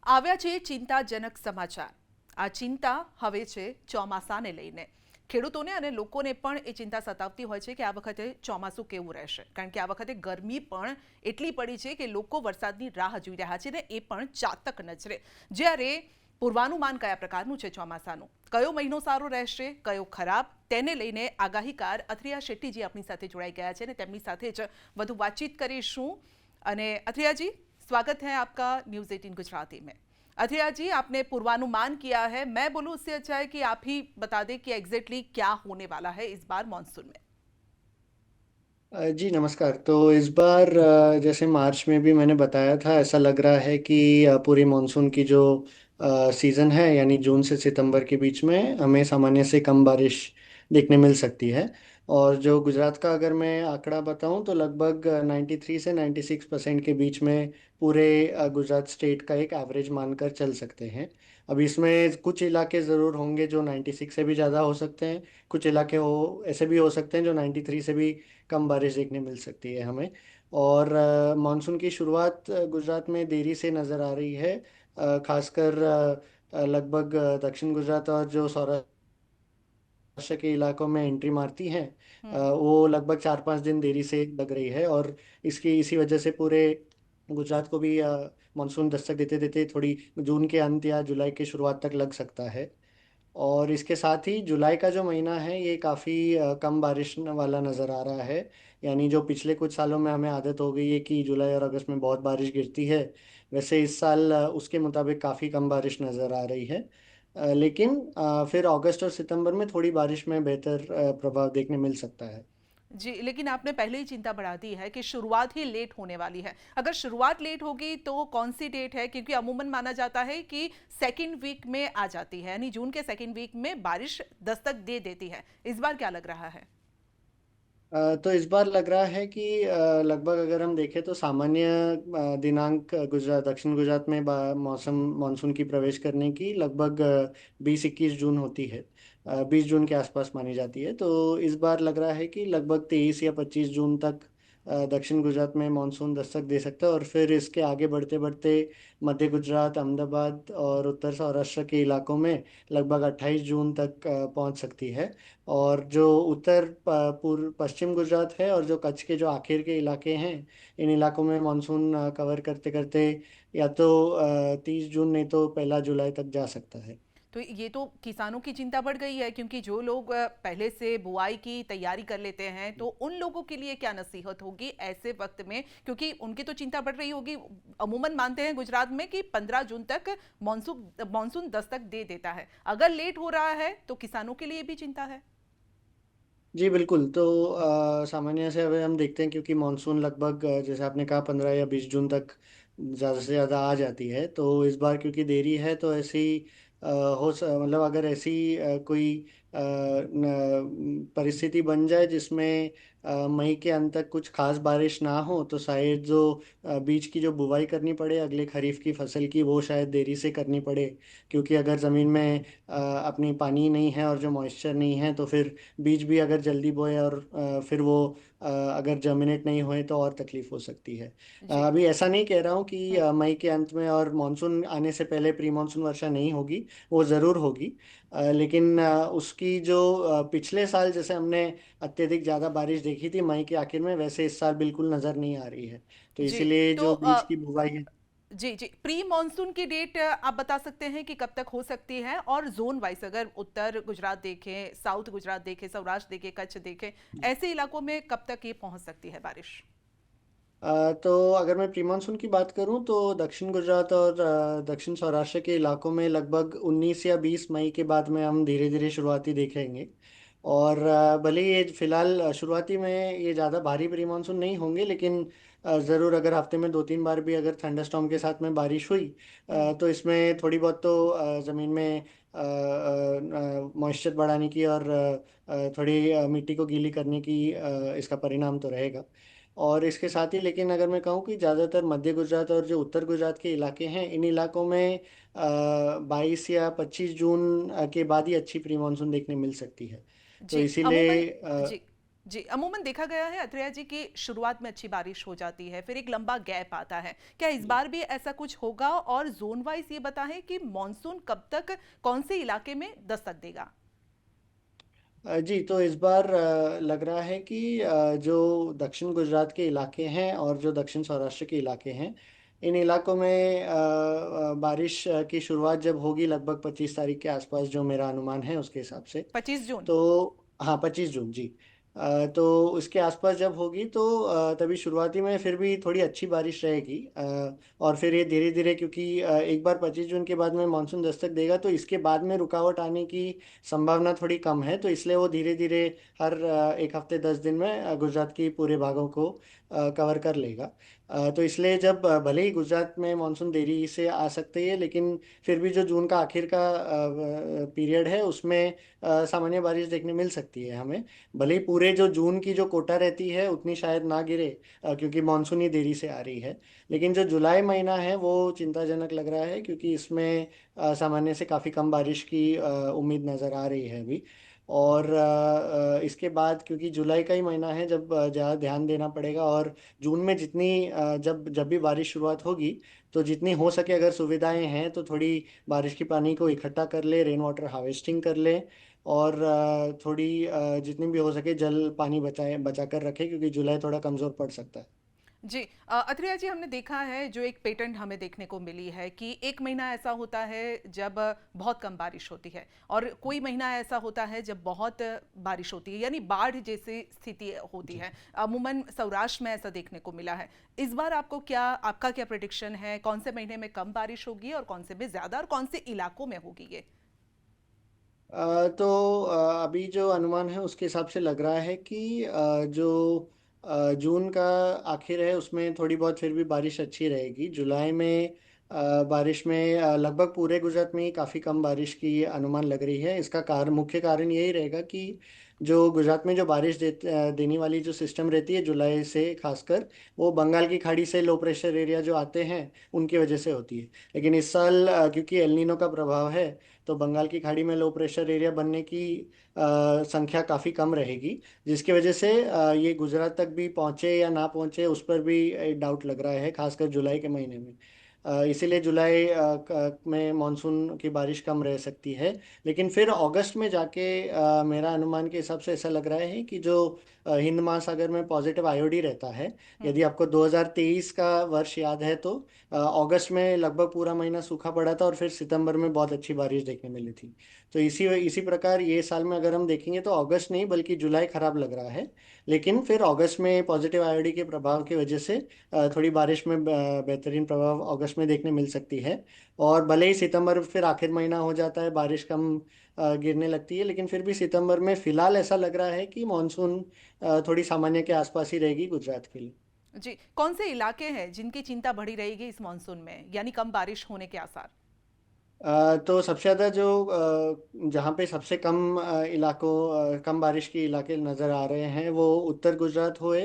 આવ્યા છે ચિંતાજનક સમાચાર। આ ચિંતા હવે છે ચોમાસાને લઈને। ખેડૂતોને અને લોકોને પણ એ ચિંતા સતાવતી હોય છે કે આ વખતે ચોમાસું કેવું રહેશે, કારણ કે આ વખતે ગરમી પણ એટલી પડી છે કે લોકો વરસાદની રાહ જોઈ રહ્યા છે ને એ પણ ચાતક નજરે। જ્યારે પૂર્વાનુમાન કયા પ્રકારનું છે ચોમાસાનું, કયો મહિનો સારો રહેશે કયો ખરાબ, તેને લઈને આગાહીકાર અથરિયા શેટ્ટીજી આપણી સાથે જોડાઈ ગયા છે અને તેમની સાથે જ વધુ વાતચીત કરીશું। અને અથरिया जी, स्वागत है आपका न्यूज़ 18 गुजराती में। અથરિયા जी, आपने पूर्वानुमान किया है, मैं बोलूं उससे अच्छा है कि आप ही बता दें कि एग्जैक्टली क्या होने वाला है इस बार मानसून में। जी नमस्कार। तो इस बार जैसे मार्च में भी मैंने बताया था, ऐसा लग रहा है कि पूरी मानसून की जो सीज़न है यानी जून से सितंबर के बीच में हमें सामान्य से कम बारिश देखने मिल सकती है। और जो गुजरात का अगर मैं आंकड़ा बताऊं तो लगभग 93 से 96% के बीच में पूरे गुजरात स्टेट का एक एवरेज मानकर चल सकते हैं। अब इसमें कुछ इलाके ज़रूर होंगे जो 96 से भी ज़्यादा हो सकते हैं, कुछ इलाके हो ऐसे भी हो सकते हैं जो 93 से भी कम बारिश देखने मिल सकती है हमें। और मानसून की शुरुआत गुजरात में देरी से नज़र आ रही है। खासकर लगभग दक्षिण गुजरात और जो सौराष्ट्र के इलाकों में एंट्री मारती हैं, हम्म। वो लगभग 4-5 दिन देरी से लग रही है। और इसकी इसी वजह से पूरे गुजरात को भी मानसून दस्तक देते देते थोड़ी जून के अंत या जुलाई की शुरुआत तक लग सकता है। और इसके साथ ही जुलाई का जो महीना है ये काफ़ी कम बारिश वाला नज़र आ रहा है। यानी जो पिछले कुछ सालों में हमें आदत हो गई है कि जुलाई और अगस्त में बहुत बारिश गिरती है, वैसे इस साल उसके मुताबिक काफ़ी कम बारिश नज़र आ रही है। लेकिन फिर अगस्त और सितंबर में थोड़ी बारिश में बेहतर प्रभाव देखने मिल सकता है। जी, लेकिन आपने पहले ही चिंता बढ़ा दी है कि शुरुआत ही लेट होने वाली है। अगर शुरुआत लेट होगी तो कौन सी डेट है, क्योंकि अमूमन माना जाता है कि सेकेंड वीक में आ जाती है, यानी जून के सेकेंड वीक में बारिश दस्तक दे देती है। इस बार क्या लग रहा है? तो इस बार लग रहा है कि लगभग अगर हम देखें तो सामान्य दिनांक गुजरात दक्षिण गुजरात में मौसम मानसून की प्रवेश करने की लगभग 20-21 जून होती है। 20 जून के आसपास मानी जाती है। तो इस बार लग रहा है कि लगभग 23 या 25 जून तक दक्षिण गुजरात में मानसून दस्तक दे सकता है। और फिर इसके आगे बढ़ते बढ़ते मध्य गुजरात, अहमदाबाद और उत्तर सौराष्ट्र के इलाकों में लगभग 28 जून तक पहुंच सकती है। और जो उत्तर पूर्व पश्चिम गुजरात है और जो कच्छ के जो आखिर के इलाके हैं, इन इलाकों में मानसून कवर करते करते या तो 30 जून नहीं तो 1 जुलाई तक जा सकता है। तो ये तो किसानों की चिंता बढ़ गई है, क्योंकि जो लोग पहले से बुआई की तैयारी कर लेते हैं तो उन लोगों के लिए क्या नसीहत होगी ऐसे वक्त में, क्योंकि उनकी तो चिंता बढ़ रही होगी। अमूमन मानते हैं गुजरात में कि 15 जून तक मानसून मानसून दस्तक दे देता है। अगर लेट हो रहा है तो किसानों के लिए भी चिंता है। जी बिल्कुल। तो सामान्य से अगर हम देखते हैं, क्योंकि मानसून लगभग जैसे आपने कहा 15 या 20 जून तक ज़्यादा से ज़्यादा आ जाती है, तो इस बार क्योंकि देरी है तो ऐसी मतलब अगर ऐसी कोई परिस्थिति बन जाए जिसमें मई के अंत तक कुछ खास बारिश ना हो, तो शायद जो बीज की जो बुवाई करनी पड़े अगले खरीफ की फसल की, वो शायद देरी से करनी पड़े। क्योंकि अगर ज़मीन में अपनी पानी नहीं है और जो मॉइस्चर नहीं है, तो फिर बीज भी अगर जल्दी बोए और फिर वो अगर जर्मिनेट नहीं हुए तो और तकलीफ हो सकती है। जी। अभी ऐसा नहीं कह रहा हूँ कि हम्म। मई के अंत में और मानसून आने से पहले प्री मानसून वर्षा नहीं होगी, वो ज़रूर होगी। लेकिन उसकी जो पिछले साल जैसे हमने अत्यधिक ज़्यादा बारिश देखी थी मई के आखिर में, वैसे इस साल बिल्कुल नज़र नहीं आ रही है। तो जी। इसीलिए तो जो बीज की बुवाई है। जी जी, प्री मॉनसून की डेट आप बता सकते हैं कि कब तक हो सकती है, और जोन वाइज अगर उत्तर गुजरात देखें, साउथ गुजरात देखें, सौराष्ट्र देखें, कच्छ देखें, ऐसे इलाकों में कब तक ये पहुंच सकती है बारिश? तो अगर मैं प्री मानसून की बात करूं तो दक्षिण गुजरात और दक्षिण सौराष्ट्र के इलाकों में लगभग 19 या 20 मई के बाद में हम धीरे धीरे शुरुआती देखेंगे। और भले ये फिलहाल शुरुआती में ये ज़्यादा भारी प्री मानसून नहीं होंगे, लेकिन ज़रूर अगर हफ्ते में 2-3 बार भी अगर थंडरस्टॉर्म के साथ में बारिश हुई हम्म। तो इसमें थोड़ी बहुत तो ज़मीन में मॉइस्चर बढ़ाने की और थोड़ी मिट्टी को गीली करने की इसका परिणाम तो रहेगा। और इसके साथ ही लेकिन अगर मैं कहूँ कि ज़्यादातर मध्य गुजरात और जो उत्तर गुजरात के इलाके हैं, इन इलाकों में 22 या 25 जून के बाद ही अच्छी प्री मानसून देखने मिल सकती है। तो जी, अमूमन। इसीलिए जी। जी, अमूमन देखा गया है अत्रेया जी की शुरुआत में अच्छी बारिश हो जाती है, फिर एक लंबा गैप आता है। क्या इस जी। बार भी ऐसा कुछ होगा? और जोन वाइज ये बताएं कि मॉनसून कब तक कौन से इलाके में दस्तक देगा? जी, तो इस बार लग रहा है कि जो दक्षिण गुजरात के इलाके हैं और जो दक्षिण सौराष्ट्र के इलाके हैं, इन इलाकों में बारिश की शुरुआत जब होगी लगभग 25 तारीख के आसपास, जो मेरा अनुमान है उसके हिसाब से। 25 जून। तो हाँ, 25 जून जी। तो उसके आसपास जब होगी तो तभी शुरुआती में फिर भी थोड़ी अच्छी बारिश रहेगी, और फिर ये धीरे धीरे, क्योंकि एक बार 25 जून के बाद में मानसून दस्तक देगा तो इसके बाद में रुकावट आने की संभावना थोड़ी कम है, तो इसलिए वो धीरे धीरे हर एक हफ्ते 10 दिन में गुजरात की पूरे भागों को कवर कर लेगा। तो इसलिए जब भले ही गुजरात में मानसून देरी से आ सकती है, लेकिन फिर भी जो जून का आखिर का पीरियड है उसमें सामान्य बारिश देखने मिल सकती है हमें। भले ही पूरे जो जून की जो कोटा रहती है उतनी शायद ना गिरे, क्योंकि मानसून ही देरी से आ रही है। लेकिन जो जुलाई महीना है वो चिंताजनक लग रहा है, क्योंकि इसमें सामान्य से काफ़ी कम बारिश की उम्मीद नज़र आ रही है अभी। और इसके बाद, क्योंकि जुलाई का ही महीना है जब ज़्यादा ध्यान देना पड़ेगा, और जून में जितनी जब जब भी बारिश शुरुआत होगी तो जितनी हो सके अगर सुविधाएं हैं तो थोड़ी बारिश की पानी को इकट्ठा कर ले, रेन वाटर हार्वेस्टिंग कर ले, और थोड़ी जितनी भी हो सके जल पानी बचा कर रखे, क्योंकि जुलाई थोड़ा कमज़ोर पड़ सकता है। जी, अथरिया जी, हमने देखा है जो एक पेटेंट हमें देखने को मिली है कि एक महीना ऐसा होता है जब बहुत कम बारिश होती है, और कोई महीना ऐसा होता है जब बहुत बारिश होती है, यानी बाढ़ जैसी स्थिति होती जी। है। अमूमन सौराष्ट्र में ऐसा देखने को मिला है। इस बार आपका क्या प्रेडिक्शन है? कौन से महीने में कम बारिश होगी और कौन से में ज्यादा, और कौन से इलाकों में होगी ये? तो अभी जो अनुमान है उसके हिसाब से लग रहा है कि जो जून का आखिर है उसमें थोड़ी बहुत फिर भी बारिश अच्छी रहेगी। जुलाई में बारिश में लगभग पूरे गुजरात में ही काफ़ी कम बारिश की अनुमान लग रही है। इसका मुख्य कारण यही रहेगा कि जो गुजरात में जो बारिश देने वाली जो सिस्टम रहती है जुलाई से खासकर, वो बंगाल की खाड़ी से लो प्रेशर एरिया जो आते हैं उनकी वजह से होती है। लेकिन इस साल क्योंकि एलनीनो का प्रभाव है, तो बंगाल की खाड़ी में लो प्रेशर एरिया बनने की संख्या काफ़ी कम रहेगी, जिसकी वजह से ये गुजरात तक भी पहुँचे या ना पहुँचे उस पर भी डाउट लग रहा है, खासकर जुलाई के महीने में। इसीलिए जुलाई में मानसून की बारिश कम रह सकती है। लेकिन फिर अगस्त में जाके मेरा अनुमान के हिसाब से ऐसा लग रहा है कि जो हिंद महासागर में पॉजिटिव आयोडी रहता है, हम्म। यदि आपको 2023 का वर्ष याद है तो अगस्त में लगभग पूरा महीना सूखा पड़ा था और फिर सितंबर में बहुत अच्छी बारिश देखने मिली थी। तो इसी इसी प्रकार ये साल में अगर हम देखेंगे तो अगस्त नहीं बल्कि जुलाई खराब लग रहा है। लेकिन फिर अगस्त में पॉजिटिव आयोडी के प्रभाव की वजह से थोड़ी बारिश में बेहतरीन प्रभाव अगस्त में देखने मिल सकती है। और भले ही सितंबर फिर आखिर महीना हो जाता है, बारिश कम गिरने लगती है, लेकिन फिर भी सितंबर में फिलहाल ऐसा लग रहा है कि मानसून थोड़ी सामान्य के आसपास ही रहेगी गुजरात के लिए। जी, कौन से इलाके हैं जिनकी चिंता बढ़ी रहेगी इस मॉनसून में, यानी कम बारिश होने के आसार? तो सबसे ज़्यादा जो जहाँ पे सबसे कम कम बारिश के इलाके नज़र आ रहे हैं वो उत्तर गुजरात हुए,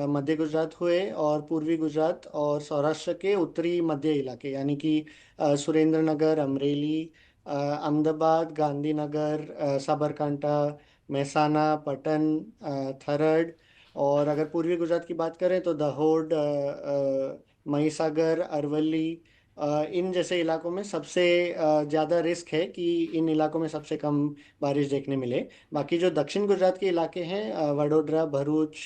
मध्य गुजरात हुए, और पूर्वी गुजरात और सौराष्ट्र के उत्तरी मध्य इलाके, यानी कि सुरेंद्र नगर, अमरेली, अहमदाबाद, गांधीनगर, साबरकांठा, महसाना, पटन, थरड। और अगर पूर्वी गुजरात की बात करें तो दाहोद, महिसागर, अरवली, इन जैसे इलाकों में सबसे ज़्यादा रिस्क है कि इन इलाकों में सबसे कम बारिश देखने मिले। बाकी जो दक्षिण गुजरात के इलाके हैं, वडोदरा, भरूच,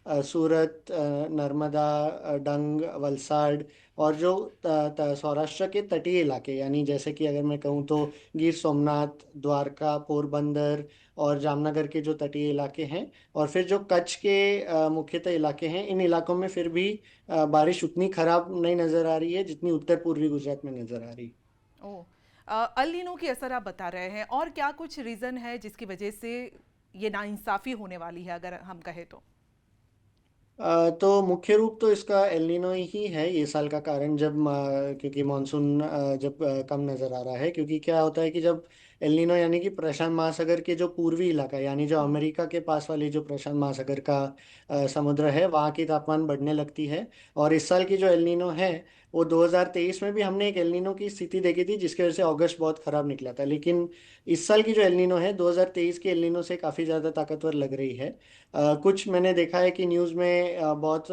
सूरत, नर्मदा, डंग, वलसाड, और जो सौराष्ट्र के तटीय इलाके, यानी जैसे कि अगर मैं कहूँ तो गिर सोमनाथ, द्वारका, पोरबंदर और जामनगर के जो तटीय इलाके हैं, और फिर जो कच्छ के मुख्यतः इलाके हैं, इन इलाकों में फिर भी बारिश उतनी खराब नहीं नजर आ रही है जितनी उत्तर पूर्वी गुजरात में नजर आ रही है। ओह, अल नीनो की असर आप बता रहे हैं, और क्या कुछ रीजन है जिसकी वजह से ये नाइंसाफी होने वाली है, अगर हम कहें तो? तो मुख्य रूप तो इसका एलिनो ही है ये साल का कारण, जब क्योंकि मानसून जब कम नज़र आ रहा है, क्योंकि क्या होता है कि जब एल नीनो यानी कि प्रशांत महासागर के जो पूर्वी इलाका यानी जो हम्म। अमेरिका के पास वाली जो प्रशांत महासागर का समुद्र है, वहाँ की तापमान बढ़ने लगती है। और इस साल की जो एल नीनो है, वो 2023 में भी हमने एक एल नीनो की स्थिति देखी थी जिसकी वजह से अगस्त बहुत खराब निकला था। लेकिन इस साल की जो एल नीनो है 2023 के एल नीनो से काफ़ी ज़्यादा ताकतवर लग रही है। कुछ मैंने देखा है कि न्यूज़ में बहुत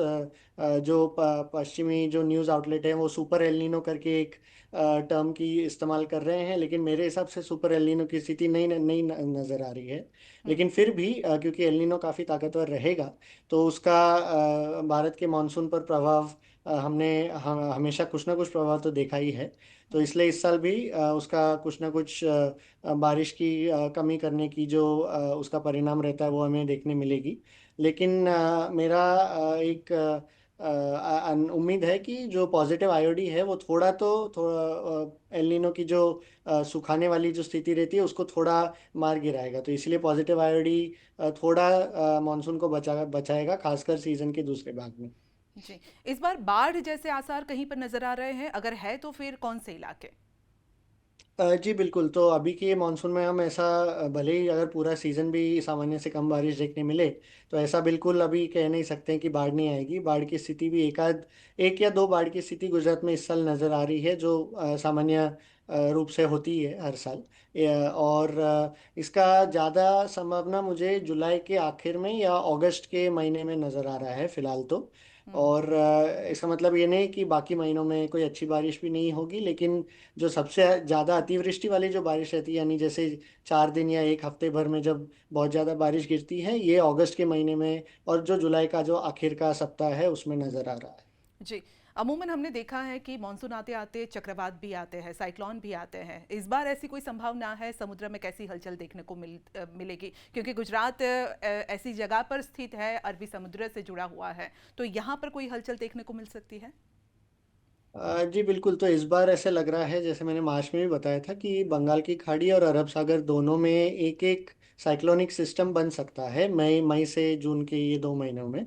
जो पश्चिमी जो न्यूज़ आउटलेट है वो सुपर एल नीनो करके एक टर्म की इस्तेमाल कर रहे हैं, लेकिन मेरे हिसाब से सुपर एलिनो की स्थिति नहीं नहीं नजर आ रही है। हम्म। लेकिन फिर भी क्योंकि एलिनो काफी ताकतवर रहेगा, तो उसका भारत के मानसून पर प्रभाव हमने हमेशा कुछ ना कुछ प्रभाव तो देखा ही है। तो हम्म। इसलिए इस साल भी उसका कुछ ना कुछ बारिश की कमी करने की जो उसका परिणाम रहता है वो हमें देखने मिलेगी। लेकिन मेरा एक उम्मीद है कि जो पॉजिटिव आईओडी है वो थोड़ा एल नीनो की जो सुखाने वाली जो स्थिति रहती है उसको थोड़ा मार गिराएगा। तो इसलिए पॉजिटिव आईओडी थोड़ा मानसून को बचाएगा, खासकर सीजन के दूसरे भाग में। जी। इस बार बाढ़ जैसे आसार कहीं पर नजर आ रहे हैं? अगर है तो फिर कौन से इलाके? जी बिल्कुल। तो अभी के मानसून में हम ऐसा भले ही अगर पूरा सीजन भी सामान्य से कम बारिश देखने मिले, तो ऐसा बिल्कुल अभी कह नहीं सकते हैं कि बाढ़ नहीं आएगी। बाढ़ की स्थिति भी एक या दो बाढ़ की स्थिति गुजरात में इस साल नज़र आ रही है, जो सामान्य रूप से होती है हर साल। और इसका ज़्यादा संभावना मुझे जुलाई के आखिर में या अगस्त के महीने में नज़र आ रहा है फिलहाल तो। हम्म। और इसका मतलब ये नहीं कि बाकी महीनों में कोई अच्छी बारिश भी नहीं होगी, लेकिन जो सबसे ज्यादा अतिवृष्टि वाली जो बारिश रहती है, यानी जैसे 4 दिन या एक हफ्ते भर में जब बहुत ज्यादा बारिश गिरती है, ये अगस्त के महीने में और जो जुलाई का जो आखिर का सप्ताह है उसमें नजर आ रहा है। जी। अमूमन हमने देखा है कि मानसून आते आते चक्रवात भी आते हैं, साइक्लोन भी आते हैं। इस बार ऐसी कोई संभावना है? समुद्र में कैसी हलचल देखने को मिलेगी? क्योंकि गुजरात ऐसी जगह पर स्थित है, अरबी समुद्र से जुड़ा हुआ है, तो यहाँ पर कोई हलचल देखने को मिल सकती है? जी बिल्कुल। तो इस बार ऐसे लग रहा है, जैसे मैंने मार्च में भी बताया था, कि बंगाल की खाड़ी और अरब सागर दोनों में एक एक साइक्लोनिक सिस्टम बन सकता है मई मई से जून के ये 2 महीनों में।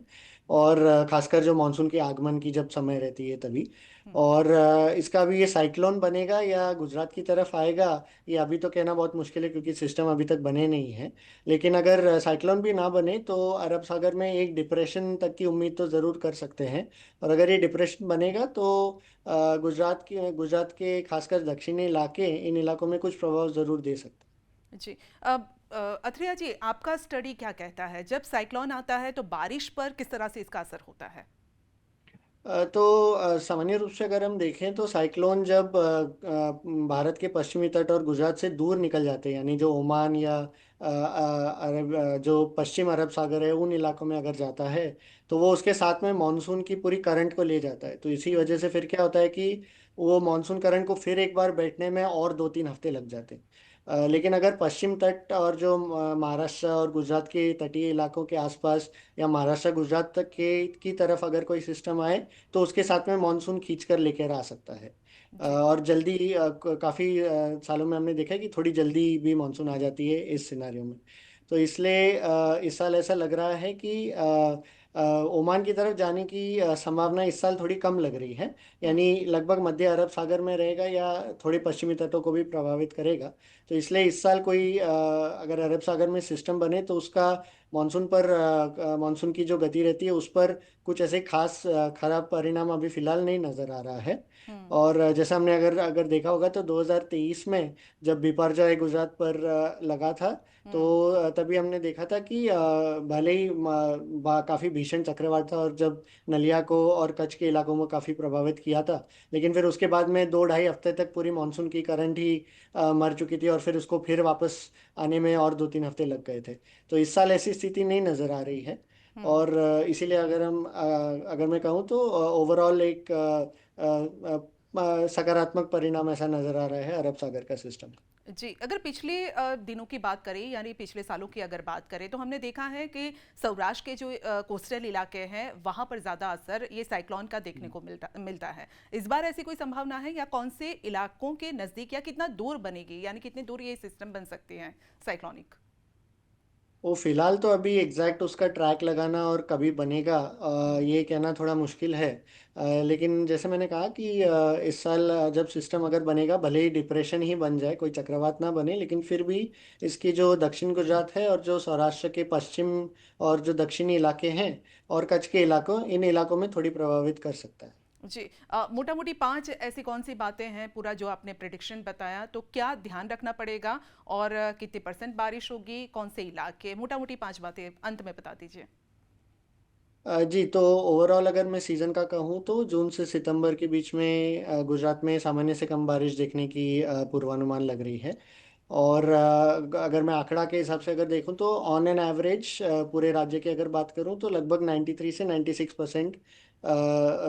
और खासकर जो मानसून के आगमन की जब समय रहती है तभी। हम्म। और इसका भी ये साइक्लोन बनेगा या गुजरात की तरफ आएगा, ये अभी तो कहना बहुत मुश्किल है क्योंकि सिस्टम अभी तक बने नहीं है। लेकिन अगर साइक्लोन भी ना बने तो अरब सागर में एक डिप्रेशन तक की उम्मीद तो ज़रूर कर सकते हैं। और अगर ये डिप्रेशन बनेगा तो गुजरात के खासकर दक्षिणी इलाके, इन इलाकों में कुछ प्रभाव जरूर दे सकते जी। अब अथरिया जी, आपका स्टडी क्या कहता है, जब साइक्लोन आता है तो बारिश पर किस तरह से इसका असर होता है? तो सामान्य रूप से अगर हम देखें तो साइक्लोन जब भारत के पश्चिमी तट और गुजरात से दूर निकल जाते हैं, यानी जो ओमान या जो पश्चिम अरब सागर है उन इलाकों में अगर जाता है, तो वो उसके साथ में मानसून की पूरी करंट को ले जाता है। तो इसी वजह हम्म। से फिर क्या होता है कि वो मानसून करंट को फिर एक बार बैठने में और 2-3 हफ्ते लग जाते हैं। लेकिन अगर पश्चिम तट और जो महाराष्ट्र और गुजरात के तटीय इलाकों के आसपास या महाराष्ट्र गुजरात तक के की तरफ अगर कोई सिस्टम आए, तो उसके साथ में मानसून खींच कर लेकर आ सकता है। जी। और जल्दी काफी सालों में हमने देखा है कि थोड़ी जल्दी भी मानसून आ जाती है इस सिनारियों में। तो इसलिए इस साल ऐसा लग रहा है कि ओमान की तरफ जाने की संभावना इस साल थोड़ी कम लग रही है। हम्म। यानी लगभग मध्य अरब सागर में रहेगा या थोड़े पश्चिमी तटों को भी प्रभावित करेगा। तो इसलिए इस साल कोई अगर अरब सागर में सिस्टम बने तो उसका मानसून की जो गति रहती है उस पर कुछ ऐसे खास खराब परिणाम अभी फिलहाल नहीं नजर आ रहा है। हम्म। और जैसा हमने अगर अगर देखा होगा तो 2023 में जब बिपरजॉय गुजरात पर लगा था, तो हम्म। तभी हमने देखा था कि भले ही काफी भीषण चक्रवात था और जब नलिया को और कच्छ के इलाकों में काफी प्रभावित किया था, लेकिन फिर उसके बाद में 2-2.5 हफ्ते तक पूरी मानसून की करंट ही मर चुकी थी और फिर उसको फिर वापस आने में और 2-3 हफ्ते लग गए थे। तो इस साल ऐसी स्थिति नहीं नजर आ रही है। हम्म। और इसीलिए अगर मैं कहूँ तो ओवरऑल एक सकारात्मक परिणाम ऐसा नजर आ रहा है अरब सागर का सिस्टम का। जी। अगर पिछले दिनों की बात करें, यानी पिछले सालों की अगर बात करें, तो हमने देखा है कि सौराष्ट्र के जो कोस्टल इलाके हैं वहां पर ज़्यादा असर ये साइक्लोन का देखने को मिलता मिलता है। इस बार ऐसी कोई संभावना है, या कौन से इलाकों के नज़दीक, या कितना दूर बनेगी, यानी कितनी दूर ये सिस्टम बन सकते हैं साइक्लोनिक? वो फिलहाल तो अभी एग्जैक्ट उसका ट्रैक लगाना और कभी बनेगा ये कहना थोड़ा मुश्किल है। लेकिन जैसे मैंने कहा कि इस साल जब सिस्टम अगर बनेगा, भले ही डिप्रेशन ही बन जाए, कोई चक्रवात ना बने, लेकिन फिर भी इसकी जो दक्षिण गुजरात है और जो सौराष्ट्र के पश्चिम और जो दक्षिणी इलाके हैं और कच्छ के इलाकों, इन इलाकों में थोड़ी प्रभावित कर सकता है। जी, मोटा मोटी पांच ऐसी कौन सी बातें हैं, पूरा जो आपने प्रिडिक्शन बताया तो क्या ध्यान रखना पड़ेगा, और कितने परसेंट बारिश होगी, कौन से इलाके, मोटा मोटी पांच बातें अंत में बता दीजिए। जी, तो ओवरऑल अगर मैं सीज़न का कहूँ तो जून से सितंबर के बीच में गुजरात में सामान्य से कम बारिश देखने की पूर्वानुमान लग रही है। और अगर मैं आंकड़ा के हिसाब से अगर देखूं तो ऑन एन एवरेज पूरे राज्य की अगर बात करूं तो लगभग 93 से 96%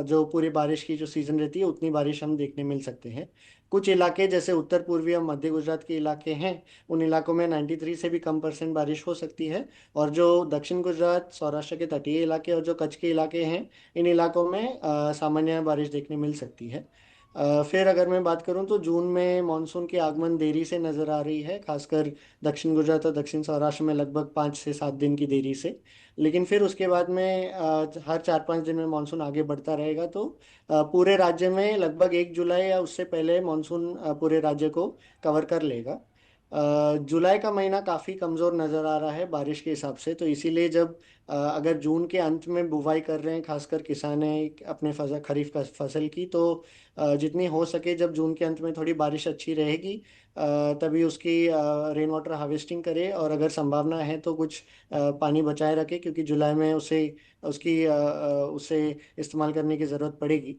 जो पूरी बारिश की जो सीज़न रहती है उतनी बारिश हम देखने मिल सकते हैं। कुछ इलाके जैसे उत्तर पूर्वी और मध्य गुजरात के इलाके हैं, उन इलाकों में 93 से भी कम परसेंट बारिश हो सकती है। और जो दक्षिण गुजरात, सौराष्ट्र के तटीय इलाके और जो कच्छ के इलाके हैं, इन इलाकों में सामान्य बारिश देखने मिल सकती है। फिर अगर मैं बात करूं तो जून में मानसून की आगमन देरी से नजर आ रही है, खासकर दक्षिण गुजरात और दक्षिण सौराष्ट्र में लगभग 5 से 7 दिन की देरी से। लेकिन फिर उसके बाद में हर 4-5 दिन में मानसून आगे बढ़ता रहेगा, तो पूरे राज्य में लगभग 1 जुलाई या उससे पहले मानसून पूरे राज्य को कवर कर लेगा। जुलाई का महीना काफ़ी कमज़ोर नज़र आ रहा है बारिश के हिसाब से, तो इसीलिए जब अगर जून के अंत में बुवाई कर रहे हैं खासकर किसान अपने फसल, खरीफ का फसल की, तो जितनी हो सके जब जून के अंत में थोड़ी बारिश अच्छी रहेगी तभी उसकी रेन वाटर हार्वेस्टिंग करे, और अगर संभावना है तो कुछ पानी बचाए रखे, क्योंकि जुलाई में उसे इस्तेमाल करने की ज़रूरत पड़ेगी।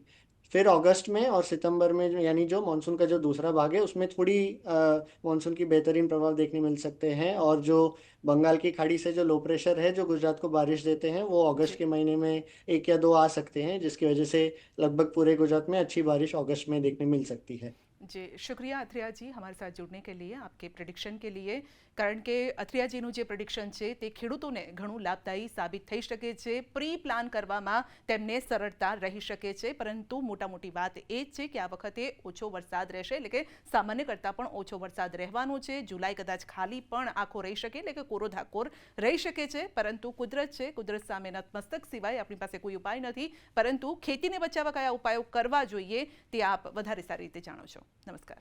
फिर अगस्त में और सितंबर में यानी जो मानसून का जो दूसरा भाग है उसमें थोड़ी मानसून की बेहतरीन प्रभाव देखने मिल सकते हैं। और जो बंगाल की खाड़ी से जो लो प्रेशर है जो गुजरात को बारिश देते हैं, वो अगस्त जी के महीने में 1 या 2 आ सकते हैं, जिसकी वजह से लगभग पूरे गुजरात में अच्छी बारिश अगस्त में देखने मिल सकती है। जी, शुक्रिया અથરિયા જી અમારી સાથે જોડને કે લીએ, આપકે પ્રિડિક્શન કે લીએ, કારણ કે અથરિયાજીનું જે પ્રિડિક્શન છે તે ખેડૂતોને ઘણું લાભદાયી સાબિત થઈ શકે છે, પ્રી પ્લાન કરવામાં તેમને સરળતા રહી શકે છે, પરંતુ મોટા મોટી વાત એ જ છે કે આ વખતે ઓછો વરસાદ રહેશે, એટલે કે સામાન્ય કરતાં પણ ઓછો વરસાદ રહેવાનો છે, જુલાઈ કદાચ ખાલી પણ આખો રહી શકે, એટલે કે કોરો ધાકોર રહી શકે છે, પરંતુ કુદરત છે, કુદરત સામે નતમસ્તક સિવાય આપણી પાસે કોઈ ઉપાય નથી, પરંતુ ખેતીને બચાવવા કયા ઉપાયો કરવા જોઈએ તે આપ વધારે સારી રીતે જાણો છો। નમસ્કાર।